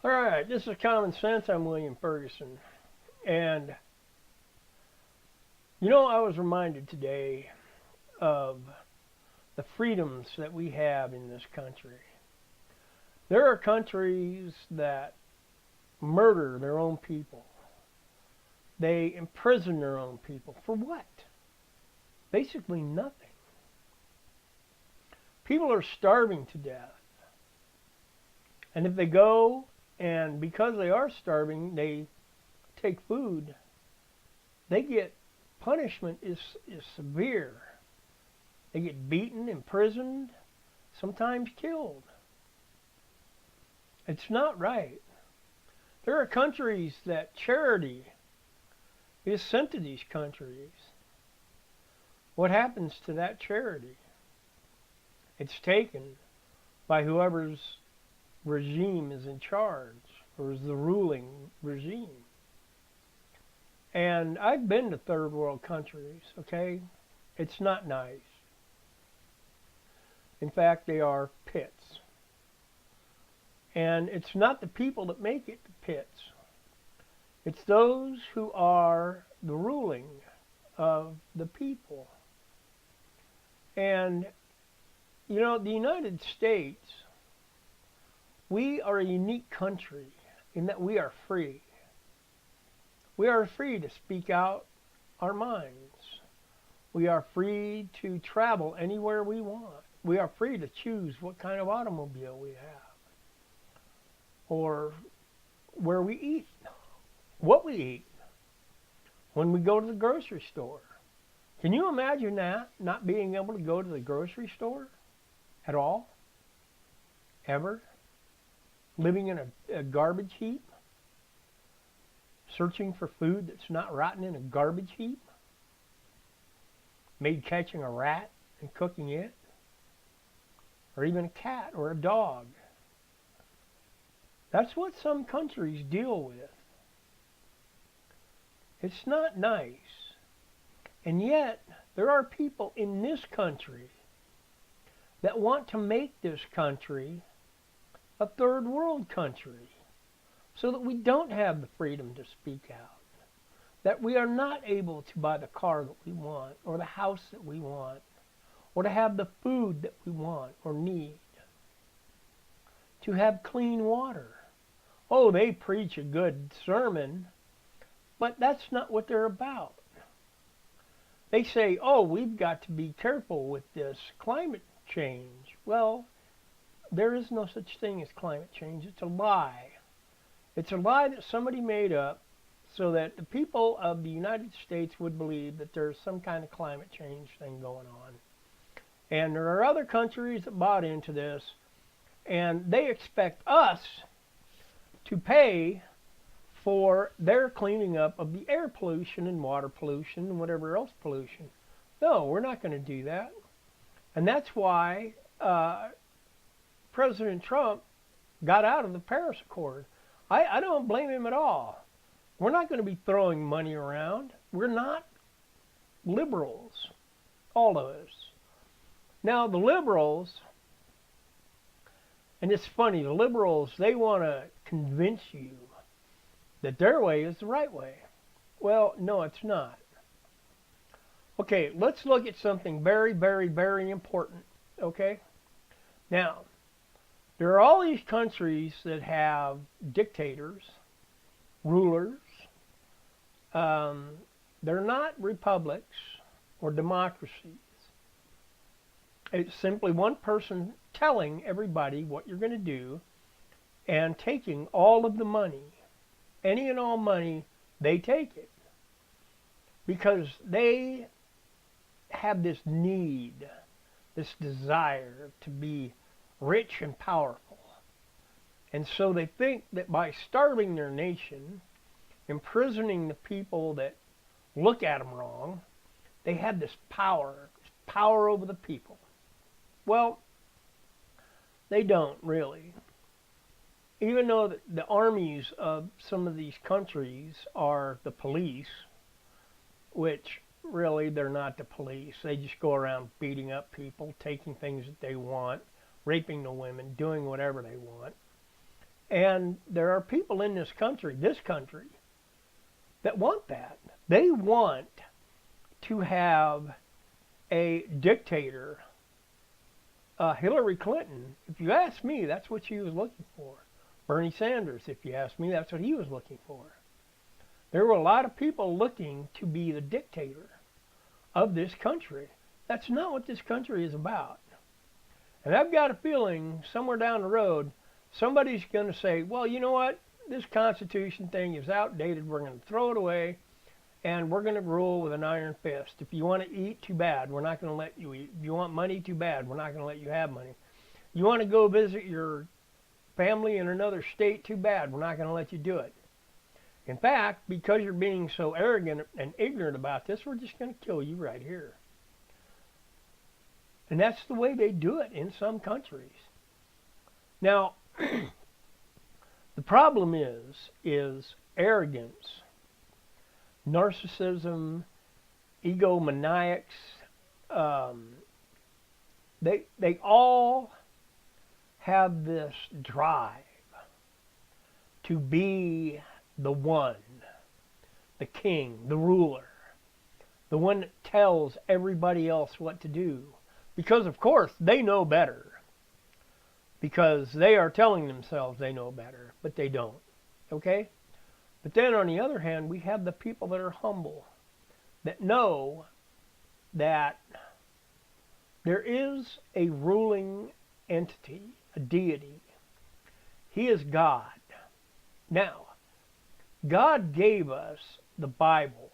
All right, this is Common Sense. I'm William Ferguson. And, I was reminded today of the freedoms that we have in this country. There are countries that murder their own people, they imprison their own people. For what? Basically nothing. People are starving to death. And if they go and because they are starving, they take food, they get punishment is severe. They get beaten, imprisoned, sometimes killed. It's not right. There are countries that charity is sent to these countries. What happens to that charity? It's taken by whoever's regime is in charge, or is the ruling regime. And I've been to third world countries, okay? It's not nice. In fact, they are pits. And it's not the people that make it the pits. It's those who are the ruling of the people. And, the United States, we are a unique country in that we are free. We are free to speak out our minds. We are free to travel anywhere we want. We are free to choose what kind of automobile we have, or where we eat, what we eat, when we go to the grocery store. Can you imagine that, not being able to go to the grocery store at all? Ever? Living in a garbage heap? Searching for food that's not rotten in a garbage heap? Maybe catching a rat and cooking it? Or even a cat or a dog? That's what some countries deal with. It's not nice. And yet, there are people in this country that want to make this country a third world country, so that we don't have the freedom to speak out, that we are not able to buy the car that we want, or the house that we want, or to have the food that we want or need, to have clean water. Oh, they preach a good sermon, but that's not what they're about. They say, oh, we've got to be careful with this climate change. Well, there is no such thing as climate change. It's a lie. It's a lie that somebody made up so that the people of the United States would believe that there's some kind of climate change thing going on. And there are other countries that bought into this, and they expect us to pay for their cleaning up of the air pollution and water pollution and whatever else pollution. No, we're not going to do that. And that's why President Trump got out of the Paris Accord. I don't blame him at all. We're not going to be throwing money around. We're not liberals, all of us. Now, the liberals, and it's funny, the liberals, they want to convince you that their way is the right way. Well, no, it's not. Okay, let's look at something very, very, very important, okay? Now, there are all these countries that have dictators, rulers. They're not republics or democracies. It's simply one person telling everybody what you're going to do and taking all of the money. Any and all money, they take it. Because they have this need, this desire to be rich and powerful. And so they think that by starving their nation, imprisoning the people that look at them wrong, they have this power over the people. Well, they don't really. Even though the armies of some of these countries are the police, which really they're not the police. They just go around beating up people, taking things that they want, raping the women, doing whatever they want. And there are people in this country, that want that. They want to have a dictator, Hillary Clinton. If you ask me, that's what she was looking for. Bernie Sanders, if you ask me, that's what he was looking for. There were a lot of people looking to be the dictator of this country. That's not what this country is about. And I've got a feeling somewhere down the road, somebody's going to say, well, you know what? This Constitution thing is outdated. We're going to throw it away, and we're going to rule with an iron fist. If you want to eat, too bad. We're not going to let you eat. If you want money, too bad. We're not going to let you have money. You want to go visit your family in another state, too bad. We're not going to let you do it. In fact, because you're being so arrogant and ignorant about this, we're just going to kill you right here. And that's the way they do it in some countries. Now, the problem is arrogance, narcissism, egomaniacs. They all have this drive to be the one, the king, the ruler, the one that tells everybody else what to do. Because, of course, they know better. Because they are telling themselves they know better, but they don't. Okay? But then on the other hand, we have the people that are humble, that know that there is a ruling entity, a deity. He is God. Now, God gave us the Bible.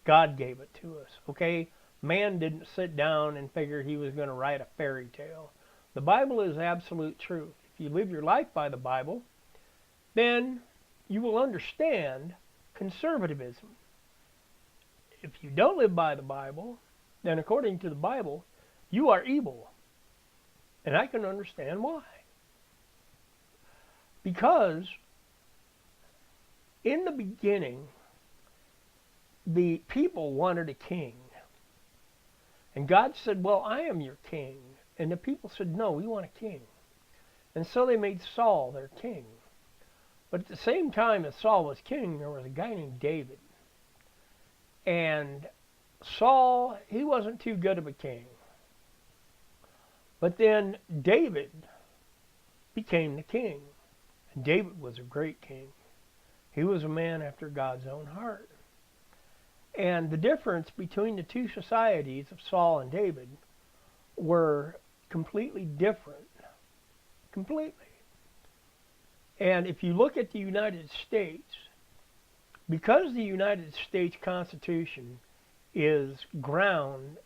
God gave it to us, okay? Man didn't sit down and figure he was going to write a fairy tale. The Bible is absolute truth. If you live your life by the Bible, then you will understand conservatism. If you don't live by the Bible, then according to the Bible, you are evil. And I can understand why. Because in the beginning, the people wanted a king. And God said, well, I am your king. And the people said, no, we want a king. And so they made Saul their king. But at the same time as Saul was king, there was a guy named David. And Saul, he wasn't too good of a king. But then David became the king. And David was a great king. He was a man after God's own heart. And the difference between the two societies of Saul and David were completely different. Completely. And if you look at the United States, because the United States Constitution is ground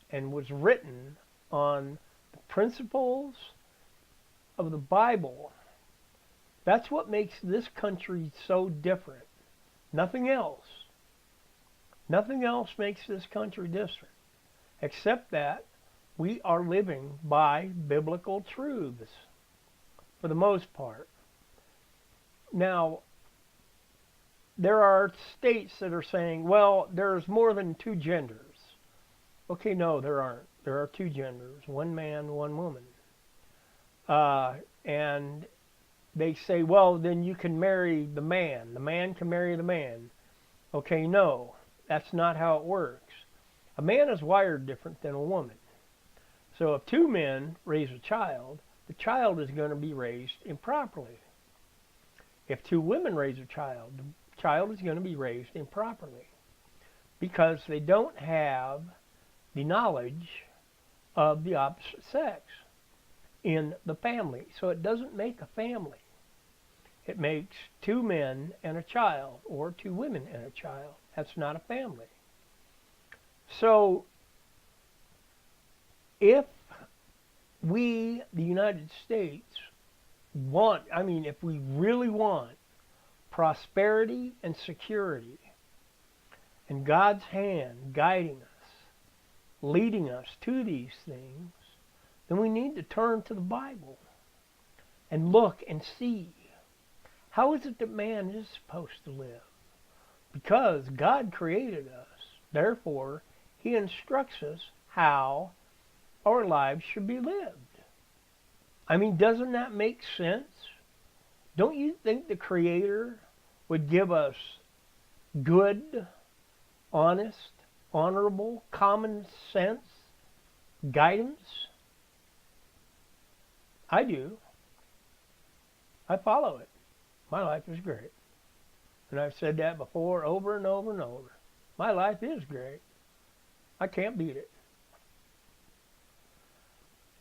and was written on the principles of the Bible, that's what makes this country so different. Nothing else. Nothing else makes this country different, except that we are living by biblical truths, for the most part. Now, there are states that are saying, well, there's more than two genders. Okay, no, there aren't. There are two genders, one man, one woman. And they say, well, then you can marry the man. The man can marry the man. Okay, no, that's not how it works. A man is wired different than a woman. So if two men raise a child, the child is going to be raised improperly. If two women raise a child, the child is going to be raised improperly because they don't have the knowledge of the opposite sex in the family. So it doesn't make a family. It makes two men and a child, or two women and a child. That's not a family. So if we, the United States, if we really want prosperity and security and God's hand guiding us, leading us to these things, then we need to turn to the Bible and look and see, how is it that man is supposed to live? Because God created us. Therefore, He instructs us how our lives should be lived. Doesn't that make sense? Don't you think the Creator would give us good, honest, honorable, common sense guidance? I do. I follow it. My life is great. And I've said that before over and over and over. My life is great. I can't beat it.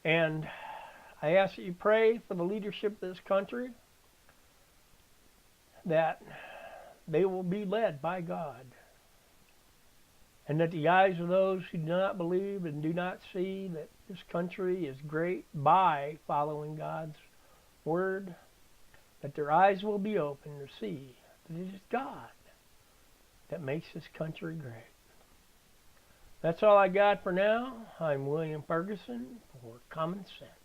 And I ask that you pray for the leadership of this country, that they will be led by God, and that the eyes of those who do not believe and do not see that this country is great by following God's word, that their eyes will be open to see that it is God that makes this country great. That's all I got for now. I'm William Ferguson for Common Sense.